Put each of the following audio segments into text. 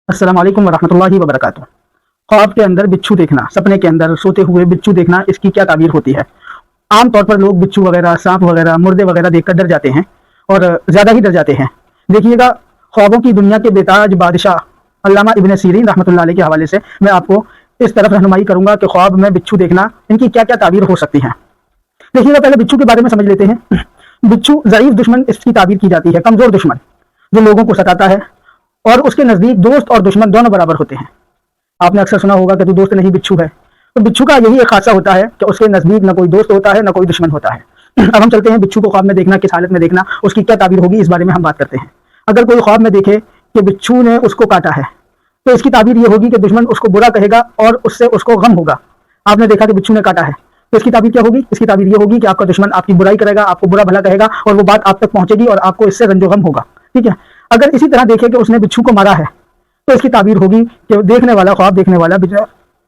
अस्सलाम वालेकुम वरहमतुल्लाहि वबरकातुह। ख्वाब के अंदर बिच्छू देखना, सपने के अंदर सोते हुए बिच्छू देखना, इसकी क्या ताबीर होती है? आम तौर पर लोग बिच्छू वगैरह, सांप वगैरह, मुर्दे वगैरह देखकर डर जाते हैं और ज़्यादा ही डर जाते हैं। देखिएगा, ख्वाबों की दुनिया के बेताज बादशाह अल्लामा इब्न सीरीन रहमतुल्लाह अलैह के हवाले से मैं आपको इस तरफ रहनुमाई करूंगा कि ख्वाब में बिच्छू देखना, इनकी क्या क्या ताबीर हो सकती है। देखिएगा, पहले बिच्छू के बारे में समझ लेते हैं। बिच्छू ज़ईफ दुश्मन इसकी ताबीर की जाती है, कमज़ोर दुश्मन जो लोगों को सताता है, और उसके नज़दीक दोस्त और दुश्मन दोनों बराबर होते हैं। आपने अक्सर सुना होगा कि तू दोस्त नहीं बिच्छू है। तो बिच्छू का यही एक खासा होता है कि उसके नज़दीक न कोई दोस्त होता है, न कोई दुश्मन होता है। अब हम चलते हैं बिच्छू को ख्वाब में देखना, किस हालत में देखना, उसकी क्या ताबीर होगी, इस बारे में हम बात करते हैं। अगर कोई ख्वाब में देखे कि बिच्छू ने उसको काटा है, तो इसकी ताबीर ये होगी कि दुश्मन उसको बुरा कहेगा और उससे उसको गम होगा। आपने देखा कि बिच्छू ने काटा है, तो इसकी ताबीर क्या होगी? इसकी ताबीर ये होगी कि आपका दुश्मन आपकी बुराई करेगा, आपको बुरा भला कहेगा, और वो बात आप तक पहुंचेगी और आपको इससे रंजो गम होगा। ठीक है। अगर इसी तरह देखे कि उसने बिच्छू को मारा है, तो इसकी ताबीर होगी कि देखने वाला, ख्वाब देखने वाला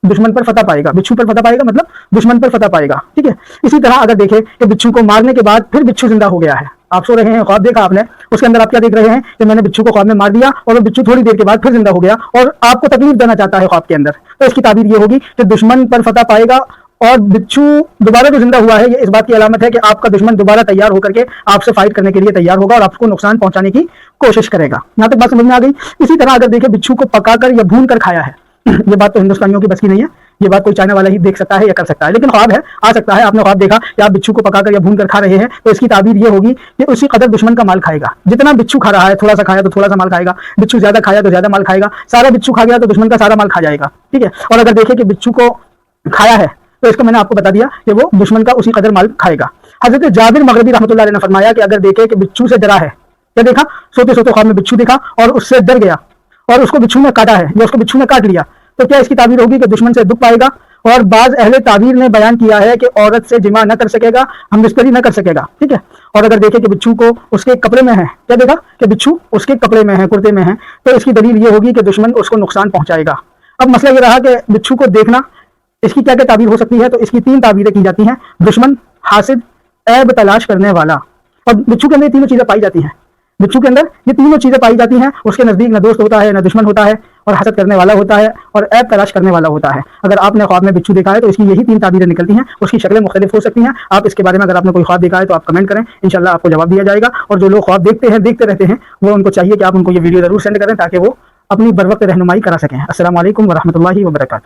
दुश्मन पर फतह पाएगा, बिच्छू पर फतह पाएगा, मतलब दुश्मन पर फतह पाएगा। ठीक है। इसी तरह अगर देखे कि बिच्छू को मारने के बाद फिर बिच्छू जिंदा हो गया है, आप सो रहे हैं, ख्वाब देखा आपने, उसके अंदर आप क्या देख रहे हैं कि मैंने बिच्छू को ख्वाब में मार दिया और वो बिच्छू थोड़ी देर के बाद फिर जिंदा हो गया और आपको तकलीफ देना चाहता है ख्वाब के अंदर, तो इसकी ताबीर ये होगी कि दुश्मन पर फतह पाएगा और बिच्छू दोबारा जो जिंदा हुआ है, ये इस बात की अलामत है कि आपका दुश्मन दोबारा तैयार होकर के आपसे फाइट करने के लिए तैयार होगा और आपको नुकसान पहुंचाने की कोशिश करेगा। यहाँ तक बात समझ में आ गई। इसी तरह अगर देखें बिच्छू को पकाकर या भून कर खाया है, ये बात तो हिंदुस्तानियों की बस की नहीं है, ये बात कोई चाइना वाला ही देख सकता है या कर सकता है, लेकिन ख्वाब है, आ सकता है आपने ख्वाब देखा कि आप बिच्छू को पकाकर या भून कर खा रहे हैं, तो इसकी ताबीर ये होगी कि उसी कदर दुश्मन का माल खाएगा। जितना बिच्छू खा रहा है, थोड़ा सा खाया तो थोड़ा सा माल खाएगा, बिच्छू ज्यादा खाया तो ज्यादा माल खाएगा, सारा बिच्छू खा गया तो दुश्मन का सारा माल खा जाएगा। ठीक है। और अगर देखे कि बिच्छू को खाया है, तो इसको मैंने आपको बता दिया कि वो दुश्मन का उसी कदर माल खाएगा। हजरत जाबिर मगरिबी रहमतुल्लाह अलैह ने फरमाया कि अगर देखे कि बिच्छू से डरा है, क्या देखा? सोते सोते ख्वाब में बिच्छू देखा और उससे डर गया और उसको बिच्छू ने काटा है या उसको बिच्छू ने काट लिया, तो क्या इसकी ताबीर होगी कि दुश्मन से दुख पाएगा। और बाज अहले ताबीर ने बयान किया है कि औरत से जिमा न कर सकेगा, हमबिस्तरी न कर सकेगा। ठीक है। और अगर देखे कि बिच्छू को उसके कपड़े में है, क्या देखा कि बिच्छू उसके कपड़े में है, कुर्ते में है, तो इसकी दलील ये होगी कि दुश्मन उसको नुकसान पहुंचाएगा। अब मसला ये रहा कि बिच्छू को देखना, इसकी क्या क्या ताबीर हो सकती है? तो इसकी तीन ताबीरें की जाती हैं। दुश्मन, हासिद, ऐब तलाश करने वाला। और बिच्छू के अंदर तीनों चीजें पाई जाती हैं। बिच्छू के अंदर ये तीनों चीजें पाई जाती हैं। उसके नजदीक न दोस्त होता है, न दुश्मन होता है, और हसद करने वाला होता है, और ऐब तलाश करने वाला होता है। अगर आपने ख्वाब में बिच्छू देखा है, तो इसकी यही तीन ताबीरें निकलती हैं। उसकी शक्लें मुख्तलिफ हो सकती हैं। आप इसके बारे में अगर आपने कोई ख्वाब देखा है तो आप कमेंट करें, इंशाल्लाह आपको जवाब दिया जाएगा। और जो लोग ख्वाब देखते रहते हैं, वो उनको चाहिए कि आप उनको ये वीडियो जरूर सेंड करें ताकि वो अपनी बर वक्त रहनुमाई करा सकें। अस्सलाम वालेकुम वरहमतुल्लाहि वबरकातुहू।